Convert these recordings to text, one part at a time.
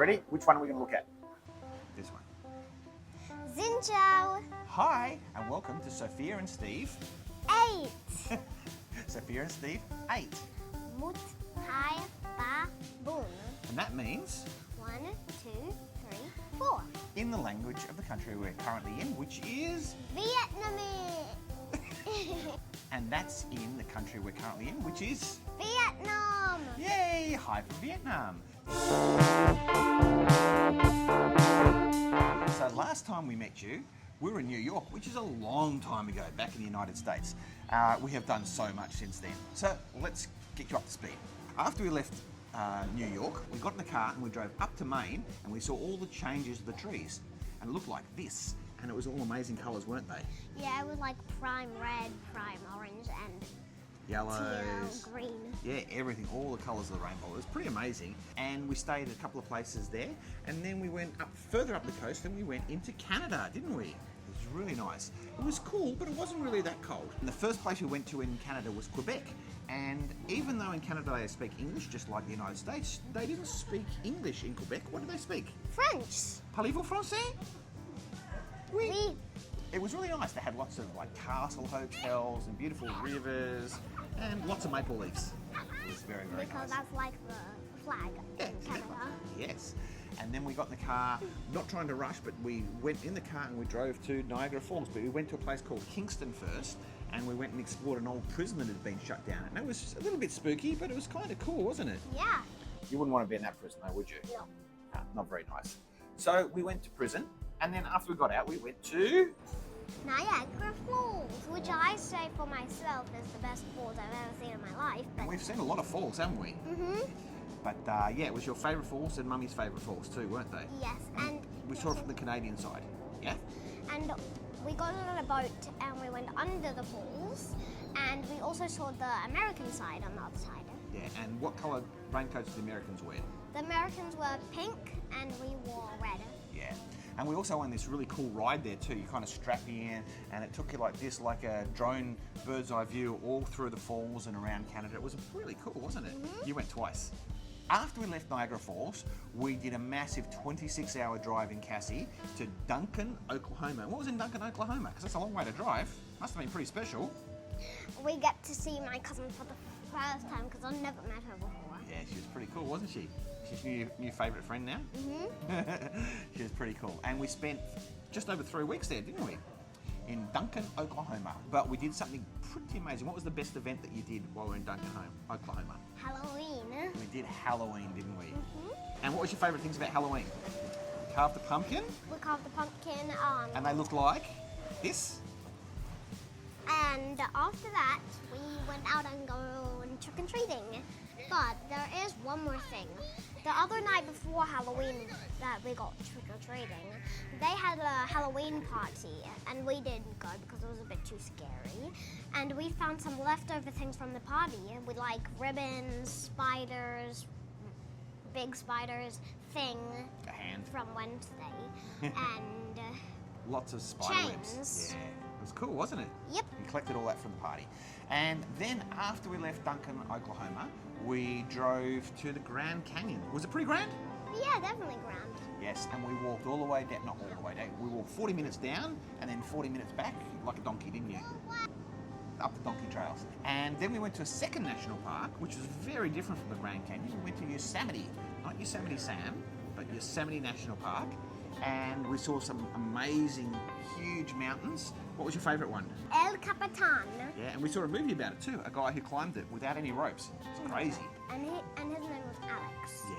Ready? Which one are we going to look at? This one. Xin Hi, and welcome to Sofia and Steve. 8. Sofia and Steve 8. Mut, hai, ba, boon. And that means 1, 2, 3, 4. in the language of the country we're currently in, which is... Vietnamese. And that's in the country we're currently in, which is... Vietnam. Yay! Hi from Vietnam. So last time we met you, we were in New York, which is a long time ago, back in the United States. We have done so much since then. So let's get you up to speed. After we left New York, we got in the car and we drove up to Maine and we saw all the changes of the trees. And it looked like this. And it was all amazing colours, weren't they? Yeah, it was like prime red, prime orange, and Yellows. teal, green. Yeah, everything, all the colours of the rainbow. It was pretty amazing. And we stayed at a couple of places there. And then we went up further up the coast and we went into Canada, didn't we? It was really nice. It was cool, but it wasn't really that cold. And the first place we went to in Canada was Quebec. And even though in Canada they speak English, just like the United States, they didn't speak English in Quebec. What did they speak? French. Parlez-vous français? Oui. It was really nice. They had lots of like castle hotels and beautiful rivers and lots of maple leaves. It was very, very Because nice. that's like the flag in Canada. Yes. And then we got in the car, not trying to rush, but we went in the car and we drove to Niagara Falls. But we went to a place called Kingston first, and we went and explored an old prison that had been shut down. And it was a little bit spooky, but it was kind of cool, wasn't it? Yeah. You wouldn't want to be in that prison though, would you? No. Not very nice. So we went to prison, and then after we got out, we went to... Niagara Falls, which I say for myself is the best falls I've ever seen in my life. And we've seen a lot of falls, haven't we? But yeah, it was your favourite falls and Mummy's favourite falls too, weren't they? Yes, and We saw it from the Canadian side. Yeah? and we got on a boat and we went under the falls, and we also saw the American side on the other side. Yeah, and what colour raincoats did the Americans wear? The Americans were pink and we wore red. Yeah. And we also went this really cool ride there too. You kind of strap in and it took you like this, like a drone bird's eye view all through the falls and around Canada. It was really cool, wasn't it? You went twice. After we left Niagara Falls, we did a massive 26-hour drive in Cassie to Duncan, Oklahoma. What was in Duncan, Oklahoma? Because that's a long way to drive. Must have been pretty special. We get to see my cousin for the first time because I've never met her before. Yeah, she was pretty cool, wasn't she? She's your new favourite friend now? She was pretty cool. And we spent just over 3 weeks there, didn't we? In Duncan, Oklahoma. But we did something pretty amazing. What was the best event that you did while we were in Duncan, Oklahoma? Halloween. We did Halloween, didn't we? And what was your favourite things about Halloween? We carved the pumpkin, We carved the pumpkin, and they looked like this. and after that we went out and go trick-or-treating. But there is one more thing. The other night before Halloween that we got trick-or-treating, they had a Halloween party and we didn't go because it was a bit too scary. And we found some leftover things from the party with like ribbons, spiders, big spiders, thing A hand. from Wednesday, and Lots of spider webs. chains. Yeah. It was cool, wasn't it? Yep. We collected all that from the party. And then after we left Duncan, Oklahoma, we drove to the Grand Canyon. Was it pretty grand? Yeah, definitely grand. Yes, and we walked all the way down, not all the way down, we walked 40 minutes down and then 40 minutes back, like a donkey, didn't you? Up the donkey trails. And then we went to a second national park, which was very different from the Grand Canyon. We went to Yosemite, not Yosemite Sam, but Yosemite National Park. And we saw some amazing, huge mountains. What was your favourite one? El Capitan. Yeah, and we saw a movie about it too, a guy who climbed it without any ropes. It's crazy. And his name was Alex. Yeah,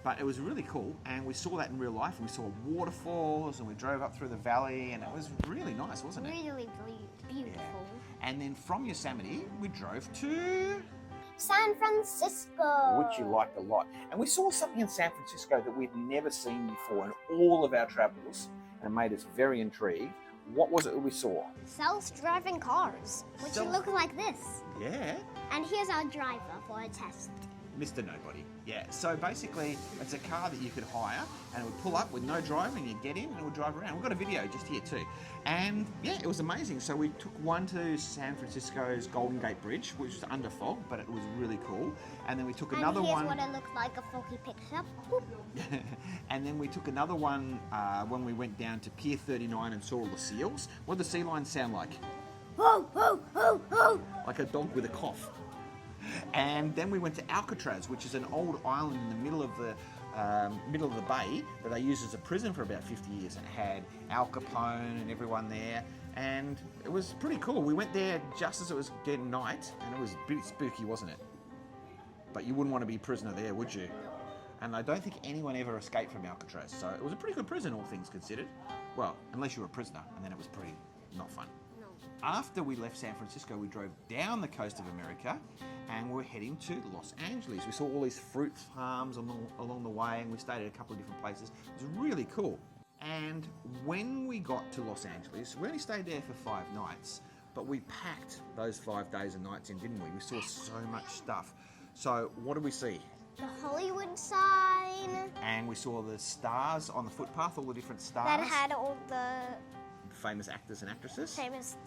but it was really cool, and we saw that in real life, and we saw waterfalls, and we drove up through the valley, and it was really nice, wasn't it? Really beautiful. And then from Yosemite, we drove to... San Francisco. Which you liked a lot. And we saw something in San Francisco that we'd never seen before in all of our travels, and it made us very intrigued. What was it that we saw? Self-driving cars, which look like this. Yeah, And here's our driver for a test. Mr. Nobody. Yeah, so basically it's a car that you could hire and it would pull up with no driver and you'd get in and it would drive around. We've got a video just here too. And yeah, it was amazing. So we took one to San Francisco's Golden Gate Bridge, which was under fog, but it was really cool. And then we took another and here's one. what it looked like, a foggy picture. Boop. And then we took another one when we went down to Pier 39 and saw all the seals. What do the sea lions sound like? Ho, ho, ho, ho. Like a dog with a cough. And then we went to Alcatraz, which is an old island in the middle of the bay that they used as a prison for about 50 years. And it had Al Capone and everyone there, and it was pretty cool. We went there just as it was getting night, and it was a bit spooky, wasn't it? But you wouldn't want to be a prisoner there, would you? And I don't think anyone ever escaped from Alcatraz, so it was a pretty good prison, all things considered. Well, unless you were a prisoner, and then it was pretty not fun. After we left San Francisco, we drove down the coast of America and we're heading to Los Angeles. We saw all these fruit farms along the way and we stayed at a couple of different places. It was really cool. And when we got to Los Angeles, we only stayed there for 5 nights, but we packed those 5 days and nights in, didn't we? We saw so much stuff. So what did we see? The Hollywood sign. And we saw the stars on the footpath, all the different stars. That had all the famous actors and actresses. famous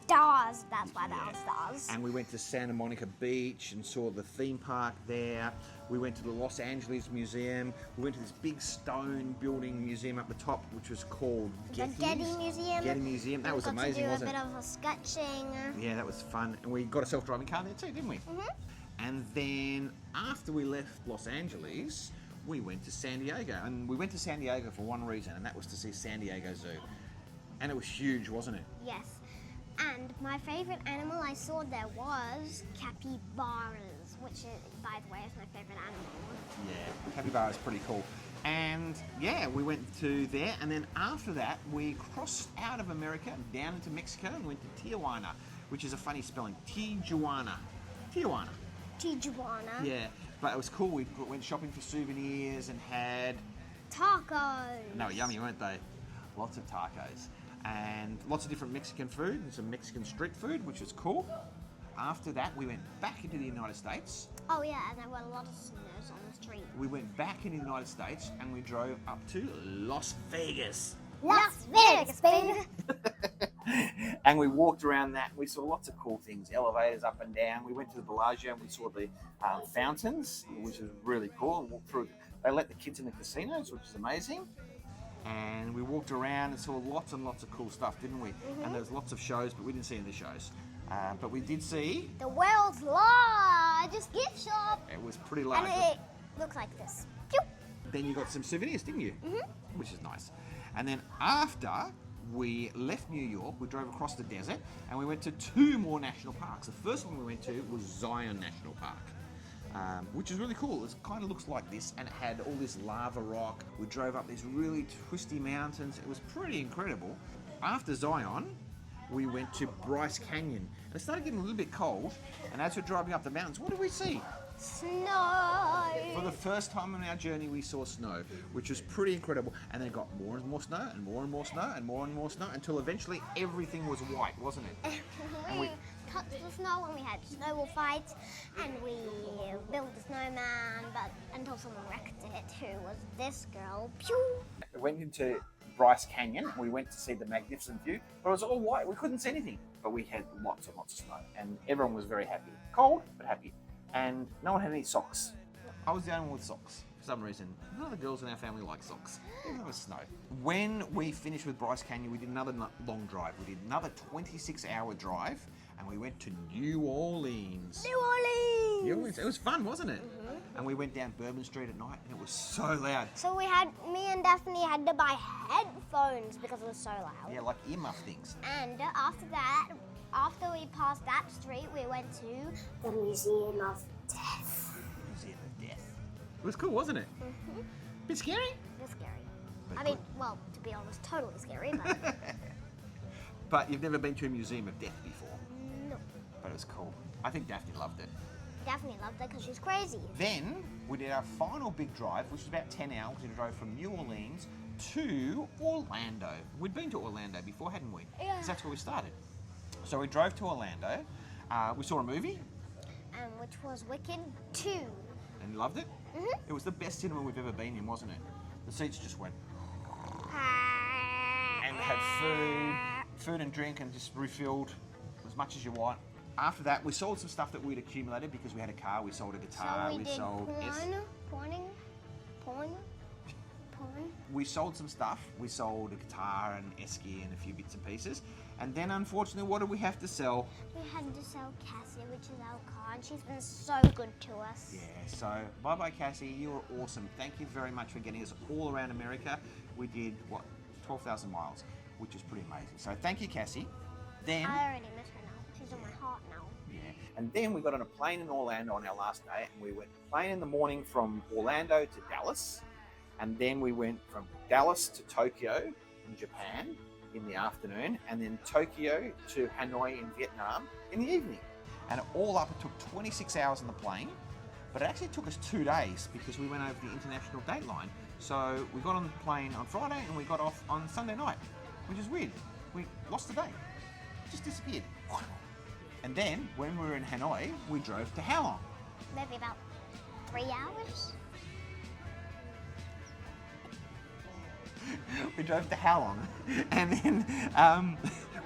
stars. That's why they're stars. And we went to Santa Monica Beach and saw the theme park there. We went to the Los Angeles Museum. We went to this big stone building museum up the top, which was called The Getty Museum. Getty Museum. That was amazing, We got to wasn't do it? a bit of a sketching. Yeah, that was fun. And we got a self-driving car there too, didn't we? Mhm. And then after we left Los Angeles, we went to San Diego. And we went to San Diego for one reason, and that was to see San Diego Zoo. And it was huge, wasn't it? Yes. And my favorite animal I saw there was capybaras, which, by the way, is my favorite animal. Yeah, capybara is pretty cool. And yeah, we went to there, and then after that, we crossed out of America down into Mexico and went to Tijuana, which is a funny spelling. Tijuana. Tijuana. Tijuana. Yeah, but it was cool. We went shopping for souvenirs and had... Tacos. No, yummy, weren't they? Lots of tacos. And lots of different Mexican food and some Mexican street food, which was cool. After that, we went back into the United States. Oh yeah, and there were a lot of snows on the street. We went back into the United States and we drove up to Las Vegas. Las Vegas, baby. And we walked around that. We saw lots of cool things, elevators up and down. We went to the Bellagio and we saw the fountains, which was really cool. And walked through. They let the kids in the casinos, which is amazing. And we walked around and saw lots and lots of cool stuff, didn't we? And there was lots of shows, but we didn't see any of the shows. But we did see... The world's largest gift shop. It was pretty large. And it looks like this. Pew. Then you got some souvenirs, didn't you? Which is nice. And then after we left New York, we drove across the desert and we went to 2 more national parks. The first one we went to was Zion National Park. Which is really cool. It kind of looks like this, and it had all this lava rock. We drove up these really twisty mountains. It was pretty incredible. After Zion, we went to Bryce Canyon, and it started getting a little bit cold. And as we're driving up the mountains, what did we see? Snow. For the first time on our journey, we saw snow, which was pretty incredible. And then it got more and more snow, and more and more snow, and more and more snow, until eventually everything was white, wasn't it? we cut the snow and we had snowball fights and we built the snowman, but until someone wrecked it, who was this girl. Pew! We went into Bryce Canyon. We went to see the magnificent view, but it was all white. We couldn't see anything, but we had lots and lots of snow, and everyone was very happy. Cold, but happy. And no one had any socks. I was the only one with socks. For some reason, none of the girls in our family like socks. Even though it was snow. When we finished with Bryce Canyon, we did another long drive. We did another 26-hour drive, and we went to New Orleans. New Orleans! New Orleans. It was fun, wasn't it? And we went down Bourbon Street at night, and it was so loud. So me and Daphne had to buy headphones because it was so loud. Yeah, like earmuff things. And after that, after we passed that street, we went to the Museum of Death. Museum of Death. It was cool, wasn't it? Bit scary? It's scary. But I mean, well, to be honest, totally scary, but But you've never been to a Museum of Death before. no. But it was cool. I think Daphne loved it. Daphne loved it because she's crazy. Then we did our final big drive, which was about 10 hours. We drove from New Orleans to Orlando. We'd been to Orlando before, hadn't we? Yeah. 'Cause that's where we started. So we drove to Orlando. We saw a movie. Which was Wicked 2. And you loved it? Mhm. It was the best cinema we've ever been in, wasn't it? The seats just went, and had food and drink, and just refilled as much as you want. After that, we sold some stuff that we'd accumulated because we had a car. We sold a guitar. So we did sold porn. We sold some stuff. We sold a guitar and esky and a few bits and pieces. And then, unfortunately, what did we have to sell? We had to sell Cassie, which is our car, and she's been so good to us. Yeah, so bye-bye, Cassie. You were awesome. Thank you very much for getting us all around America. We did, 12,000 miles, which is pretty amazing. So thank you, Cassie. Then, I already miss her now. She's in my heart now. Yeah. And then we got on a plane in Orlando on our last day, and we went plane in the morning from Orlando to Dallas, and then we went from Dallas to Tokyo in Japan in the afternoon, and then Tokyo to Hanoi in Vietnam in the evening. and all up, it took 26 hours on the plane, but it actually took us 2 days because we went over the international date line. So we got on the plane on Friday and we got off on Sunday night, which is weird. We lost a day, just disappeared. And then when we were in Hanoi, we drove to how long? Maybe about 3 hours. We drove to how long? And then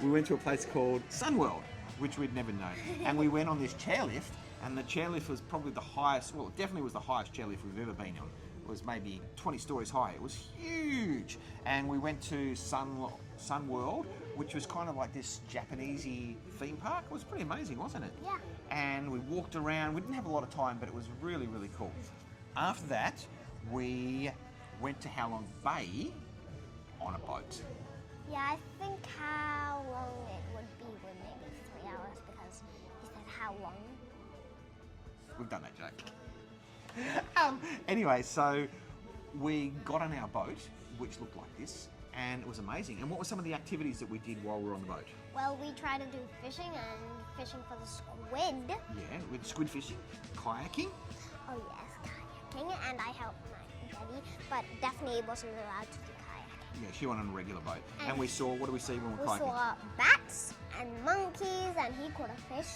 we went to a place called Sunworld, which we'd never known. And we went on this chairlift, and the chairlift was probably the highest, well, it definitely was the highest chairlift we've ever been on. It was maybe 20 stories high. It was huge. And we went to Sunworld, which was kind of like this Japanesey theme park. It was pretty amazing, wasn't it? Yeah. And we walked around. We didn't have a lot of time, but it was really, really cool. After that, we went to How Long Bay on a boat. Yeah, I think how long it would be would maybe 3 hours because he said how long. We've done that joke. Anyway, so we got on our boat, which looked like this, and it was amazing. And what were some of the activities that we did while we were on the boat? Well, we tried to do fishing and fishing for the squid. Yeah, with squid fishing, kayaking. Oh yes, kayaking, and I helped my daddy, but definitely wasn't allowed to do kayaking. Yeah, she went on a regular boat. And we saw, what do we see when we're We kayaking? saw bats and monkeys, and he caught a fish.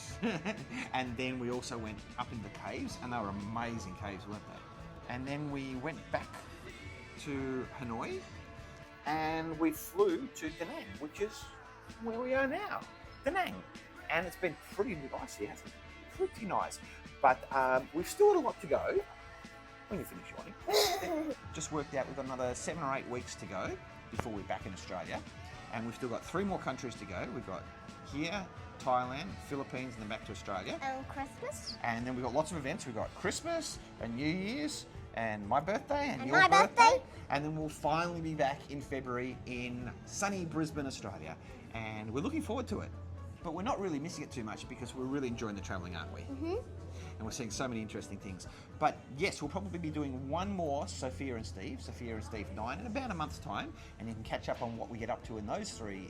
And then we also went up into the caves, and they were amazing caves, weren't they? And then we went back to Hanoi, And we flew to Da Nang, which is where we are now, Da Nang. And it's been pretty nice here, hasn't it? Pretty nice. But we've still got a lot to go. When you finish yawning. just worked out we've got another 7 or 8 weeks to go before we're back in Australia. And we've still got 3 more countries to go. We've got here, Thailand, Philippines, and then back to Australia. And Christmas. And then we've got lots of events. We've got Christmas and New Year's and my birthday and your my birthday. And then we'll finally be back in February in sunny Brisbane, Australia. And we're looking forward to it. But we're not really missing it too much because we're really enjoying the travelling, aren't we? Mm-hmm. And we're seeing so many interesting things. But yes, we'll probably be doing one more Sofia and Steve 9, in about a month's time. And you can catch up on what we get up to in those 3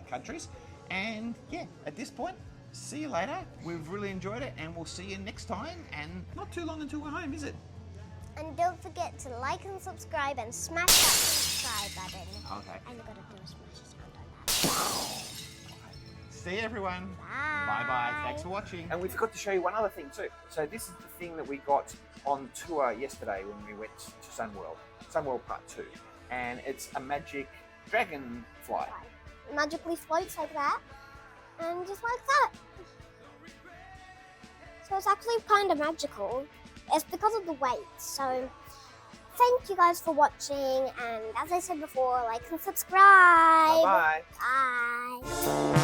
countries. And yeah, at this point, see you later. We've really enjoyed it, and we'll see you next time. And not too long until we're home, is it? And don't forget to like and subscribe and smash that subscribe button. Okay. And you gotta do a smash sound on that. See you, everyone. Bye. Bye-bye. Thanks for watching. And we forgot to show you one other thing too. So this is the thing that we got on tour yesterday when we went to Sunworld Part 2. And it's a magic dragonfly. It magically floats like that, and just like that. So it's actually kind of magical. It's because of the weight. So thank you guys for watching, and as I said before, like and subscribe. Bye-bye. Bye.